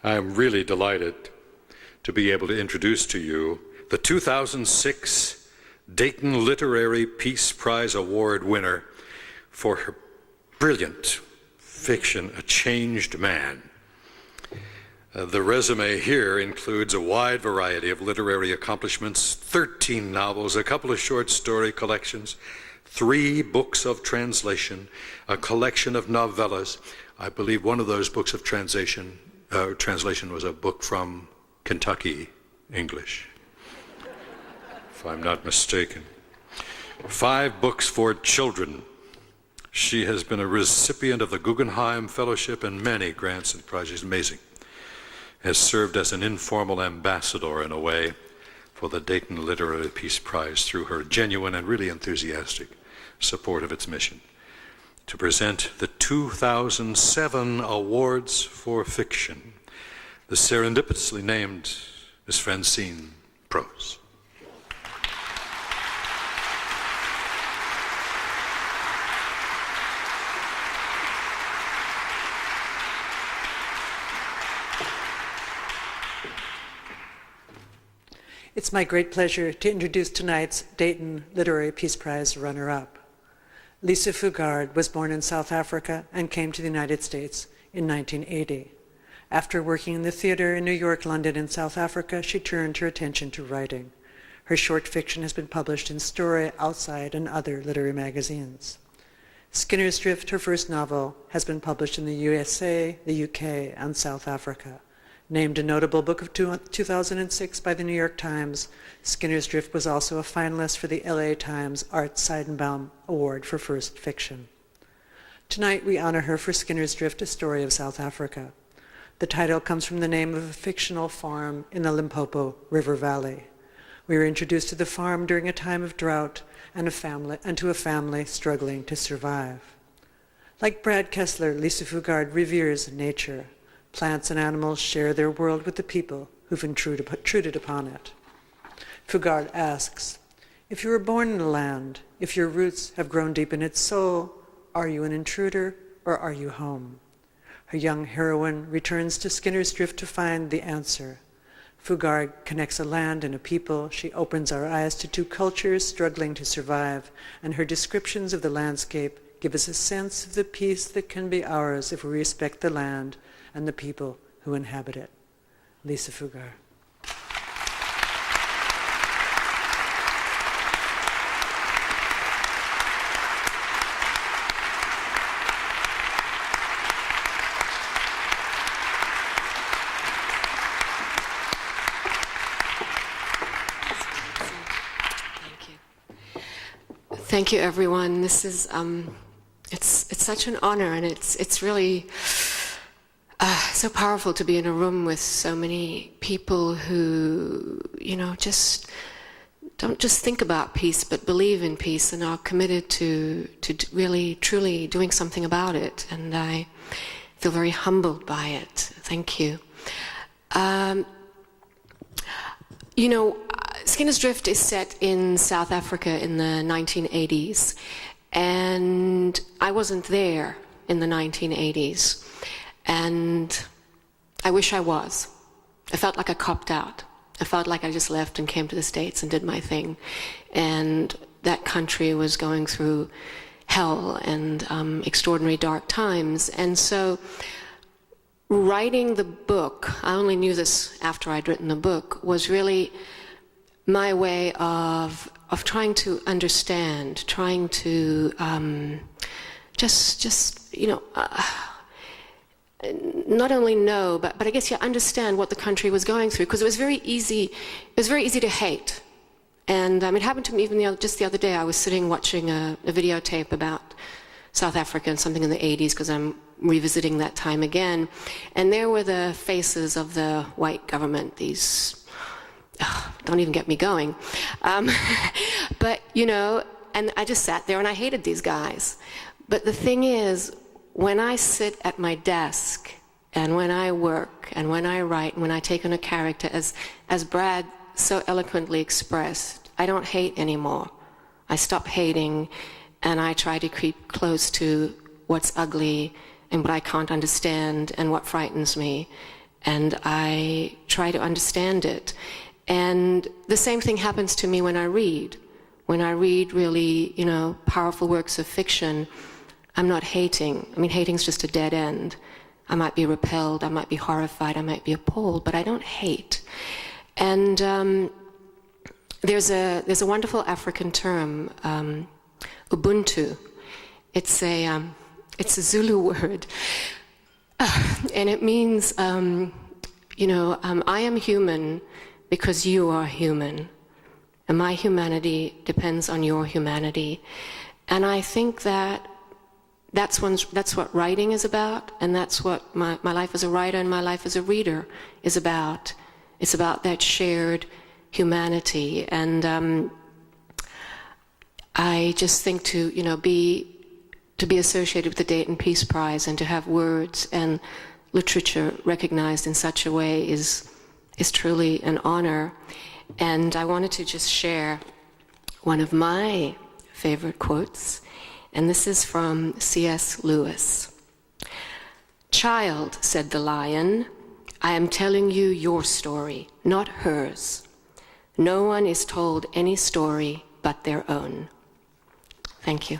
I am really delighted to be able to introduce to you the 2006 Dayton Literary Peace Prize Award winner for her brilliant fiction, A Changed Man. The resume here includes a wide variety of literary accomplishments, 13 novels, a couple of short story collections, 3 books of translation, a collection of novellas. I believe one of those books of translation was a book from Kentucky English, if I'm not mistaken. 5 books for children. She has been a recipient of the Guggenheim Fellowship and many grants and prizes. Amazing. Has served as an informal ambassador, in a way, for the Dayton Literary Peace Prize through her genuine and really enthusiastic support of its mission to present the 2007 Awards for Fiction, the serendipitously named Miss Francine Prose. It's my great pleasure to introduce tonight's Dayton Literary Peace Prize runner-up. Lisa Fugard was born in South Africa and came to the United States in 1980. After working in the theater in New York, London, and South Africa, she turned her attention to writing. Her short fiction has been published in Story, Outside, and other literary magazines. Skinner's Drift, her first novel, has been published in the USA, the UK, and South Africa. Named a notable book of 2006 by the New York Times, Skinner's Drift was also a finalist for the LA Times Art Seidenbaum Award for First Fiction. Tonight we honor her for Skinner's Drift, A Story of South Africa. The title comes from the name of a fictional farm in the Limpopo River Valley. We were introduced to the farm during a time of drought and to a family struggling to survive. Like Brad Kessler, Lisa Fugard reveres nature. Plants and animals share their world with the people who've intruded upon it. Fugard asks, if you were born in a land, if your roots have grown deep in its soul, are you an intruder or are you home? Her young heroine returns to Skinner's Drift to find the answer. Fugard connects a land and a people. She opens our eyes to 2 cultures struggling to survive, and her descriptions of the landscape give us a sense of the peace that can be ours if we respect the land and the people who inhabit it. Lisa Fugard. Thank you, everyone. This is it's such an honor, and it's really so powerful to be in a room with so many people who, don't just think about peace, but believe in peace and are committed to really, truly doing something about it. And I feel very humbled by it. Thank you. Skinner's Drift is set in South Africa in the 1980s, and I wasn't there in the 1980s, and I wish I was. I felt like I copped out. I felt like I just left and came to the States and did my thing, and that country was going through hell and extraordinary dark times. And so writing the book, I only knew this after I'd written the book, was really my way of trying to understand, trying to not only know, but I guess understand what the country was going through, because it was very easy to hate. And it happened to me even just the other day. I was sitting watching a videotape about South Africa and something in the 80s, because I'm revisiting that time again, and there were the faces of the white government, these don't even get me going. But, and I just sat there and I hated these guys. But the thing is, when I sit at my desk and when I work and when I write and when I take on a character, as Brad so eloquently expressed, I don't hate anymore. I stop hating and I try to creep close to what's ugly and what I can't understand and what frightens me. and I try to understand it. And the same thing happens to me when I read. When I read really, powerful works of fiction, I'm not hating. I mean, hating's just a dead end. I might be repelled, I might be horrified, I might be appalled, but I don't hate. And there's a wonderful African term, Ubuntu. It's a Zulu word, and it means, I am human because you are human, and my humanity depends on your humanity. And I think that's what writing is about, and that's what my life as a writer and my life as a reader is about. It's about that shared humanity. And I just think to be associated with the Dayton Peace Prize and to have words and literature recognized in such a way is truly an honor. And I wanted to just share one of my favorite quotes, and this is from C.S. Lewis. "Child," said the lion, "I am telling you your story, not hers. No one is told any story but their own." Thank you.